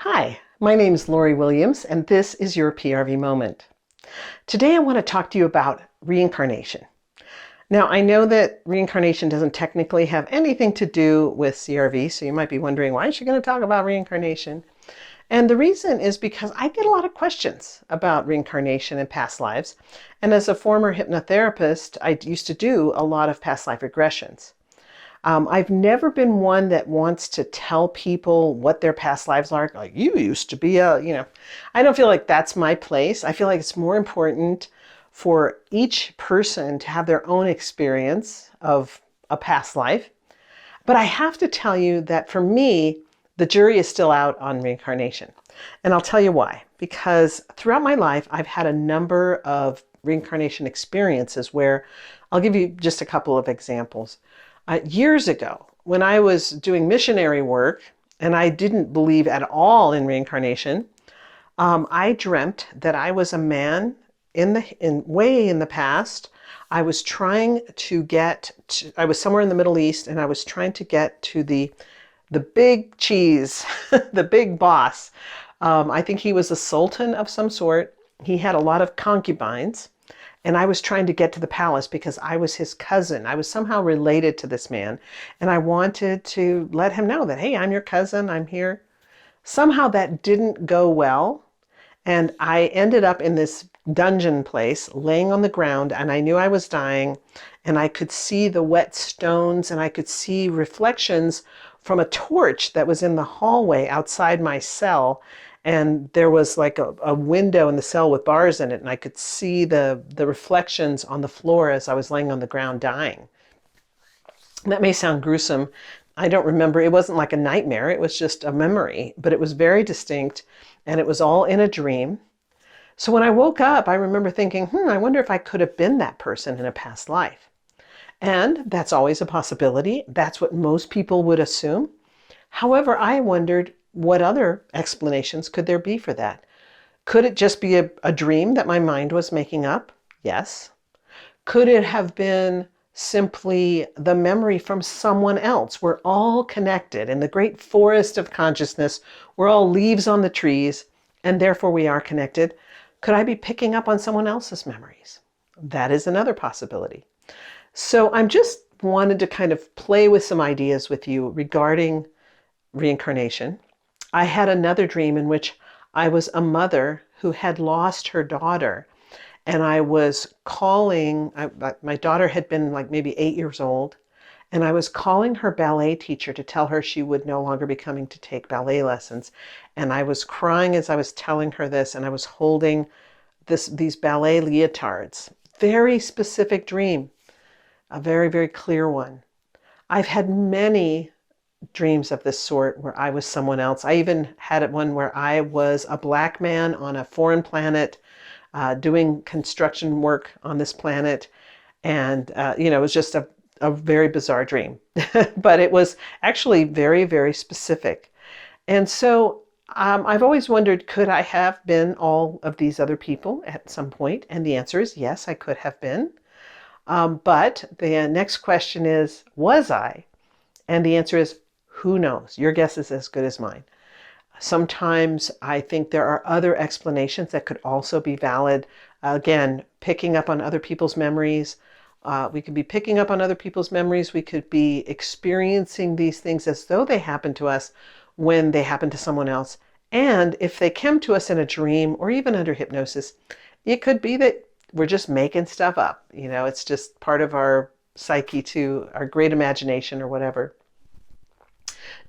Hi, my name is Lori Williams, and this is your PRV Moment. Today I want to talk to you about reincarnation. Now, I know that reincarnation doesn't technically have anything to do with CRV, so you might be wondering, why is she going to talk about reincarnation? And the reason is because I get a lot of questions about reincarnation and past lives. And as a former hypnotherapist, I used to do a lot of past life regressions. I've never been one that wants to tell people what their past lives are. Like, you used to be I don't feel like that's my place. I feel like it's more important for each person to have their own experience of a past life. But I have to tell you that for me, the jury is still out on reincarnation. And I'll tell you why. Because throughout my life, I've had a number of reincarnation experiences where I'll give you just a couple of examples. Years ago, when I was doing missionary work and I didn't believe at all in reincarnation, I dreamt that I was a man way in the past. I was trying to I was somewhere in the Middle East, and I was trying to get to the big cheese, the big boss. I think he was a sultan of some sort. He had a lot of concubines. And I was trying to get to the palace because I was his cousin. I was somehow related to this man. And I wanted to let him know that, hey, I'm your cousin, I'm here. Somehow that didn't go well. And I ended up in this dungeon place, laying on the ground, and I knew I was dying. And I could see the wet stones, and I could see reflections from a torch that was in the hallway outside my cell. And there was like a window in the cell with bars in it, and I could see the reflections on the floor as I was laying on the ground dying. That may sound gruesome. I don't remember. It wasn't like a nightmare. It was just a memory, but it was very distinct, and it was all in a dream. So when I woke up, I remember thinking, I wonder if I could have been that person in a past life. And that's always a possibility. That's what most people would assume. However, I wondered, what other explanations could there be for that? Could it just be a dream that my mind was making up? Yes. Could it have been simply the memory from someone else? We're all connected in the great forest of consciousness. We're all leaves on the trees, and therefore we are connected. Could I be picking up on someone else's memories? That is another possibility. So I'm just wanted to kind of play with some ideas with you regarding reincarnation. I had another dream in which I was a mother who had lost her daughter, and I was calling, my daughter had been like maybe 8 years old, and I was calling her ballet teacher to tell her she would no longer be coming to take ballet lessons. And I was crying as I was telling her this, and I was holding these ballet leotards. Very specific dream, a very, very clear one. I've had many dreams of this sort where I was someone else. I even had one where I was a black man on a foreign planet doing construction work on this planet. And, it was just a very bizarre dream. But it was actually very, very specific. And so I've always wondered, could I have been all of these other people at some point? And the answer is yes, I could have been. But the next question is, was I? And the answer is, who knows? Your guess is as good as mine. Sometimes I think there are other explanations that could also be valid. Again, picking up on other people's memories. We could be picking up on other people's memories. We could be experiencing these things as though they happened to us when they happened to someone else. And if they came to us in a dream or even under hypnosis, it could be that we're just making stuff up. It's just part of our psyche too, our great imagination or whatever.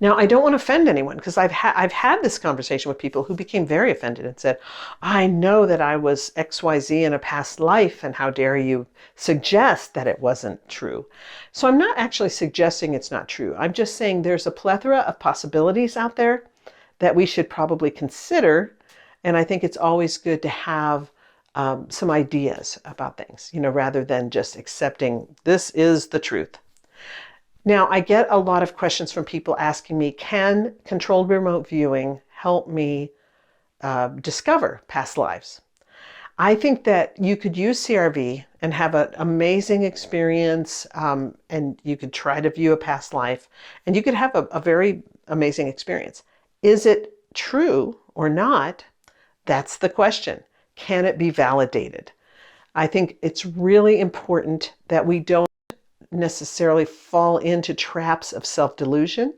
Now, I don't want to offend anyone, because I've had this conversation with people who became very offended and said, I know that I was XYZ in a past life, and how dare you suggest that it wasn't true. So I'm not actually suggesting it's not true. I'm just saying there's a plethora of possibilities out there that we should probably consider. And I think it's always good to have some ideas about things, rather than just accepting this is the truth. Now, I get a lot of questions from people asking me, can controlled remote viewing help me discover past lives? I think that you could use CRV and have an amazing experience, and you could try to view a past life, and you could have a very amazing experience. Is it true or not? That's the question. Can it be validated? I think it's really important that we don't necessarily fall into traps of self-delusion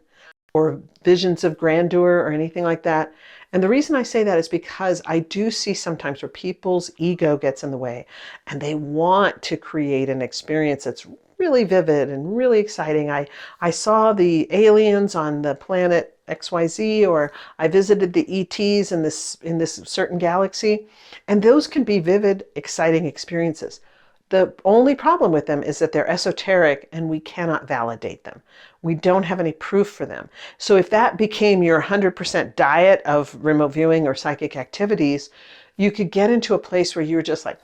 or visions of grandeur or anything like that. And the reason I say that is because I do see sometimes where people's ego gets in the way and they want to create an experience that's really vivid and really exciting. I saw the aliens on the planet XYZ, or I visited the ETs in this certain galaxy, and those can be vivid, exciting experiences. The only problem with them is that they're esoteric and we cannot validate them. We don't have any proof for them. So if that became your 100% diet of remote viewing or psychic activities, you could get into a place where you were just like,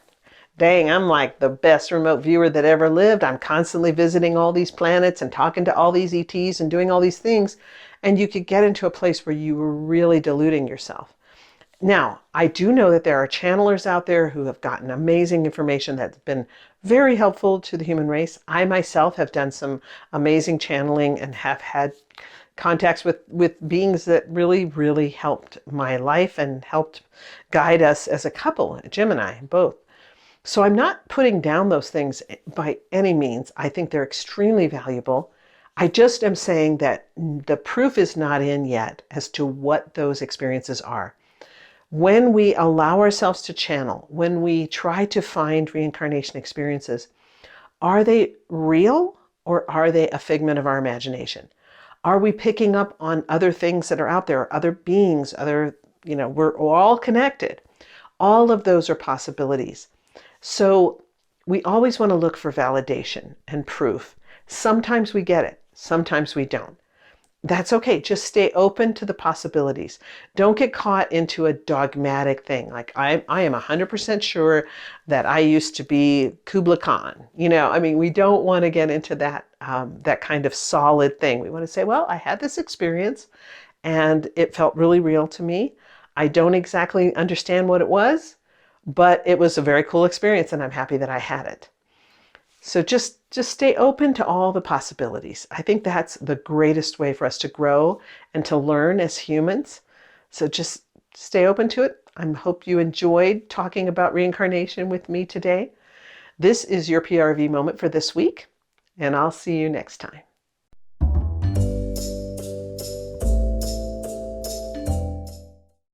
dang, I'm like the best remote viewer that ever lived. I'm constantly visiting all these planets and talking to all these ETs and doing all these things. And you could get into a place where you were really deluding yourself. Now, I do know that there are channelers out there who have gotten amazing information that's been very helpful to the human race. I myself have done some amazing channeling and have had contacts with beings that really, really helped my life and helped guide us as a couple, Jim and I, both. So I'm not putting down those things by any means. I think they're extremely valuable. I just am saying that the proof is not in yet as to what those experiences are. When we allow ourselves to channel, when we try to find reincarnation experiences, are they real or are they a figment of our imagination? Are we picking up on other things that are out there, other beings, we're all connected. All of those are possibilities. So we always want to look for validation and proof. Sometimes we get it, sometimes we don't. That's okay. Just stay open to the possibilities. Don't get caught into a dogmatic thing. Like I am 100% sure that I used to be Kubla Khan. We don't want to get into that kind of solid thing. We want to say, well, I had this experience and it felt really real to me. I don't exactly understand what it was, but it was a very cool experience and I'm happy that I had it. So just stay open to all the possibilities. I think that's the greatest way for us to grow and to learn as humans. So just stay open to it. I hope you enjoyed talking about reincarnation with me today. This is your PRV moment for this week, and I'll see you next time.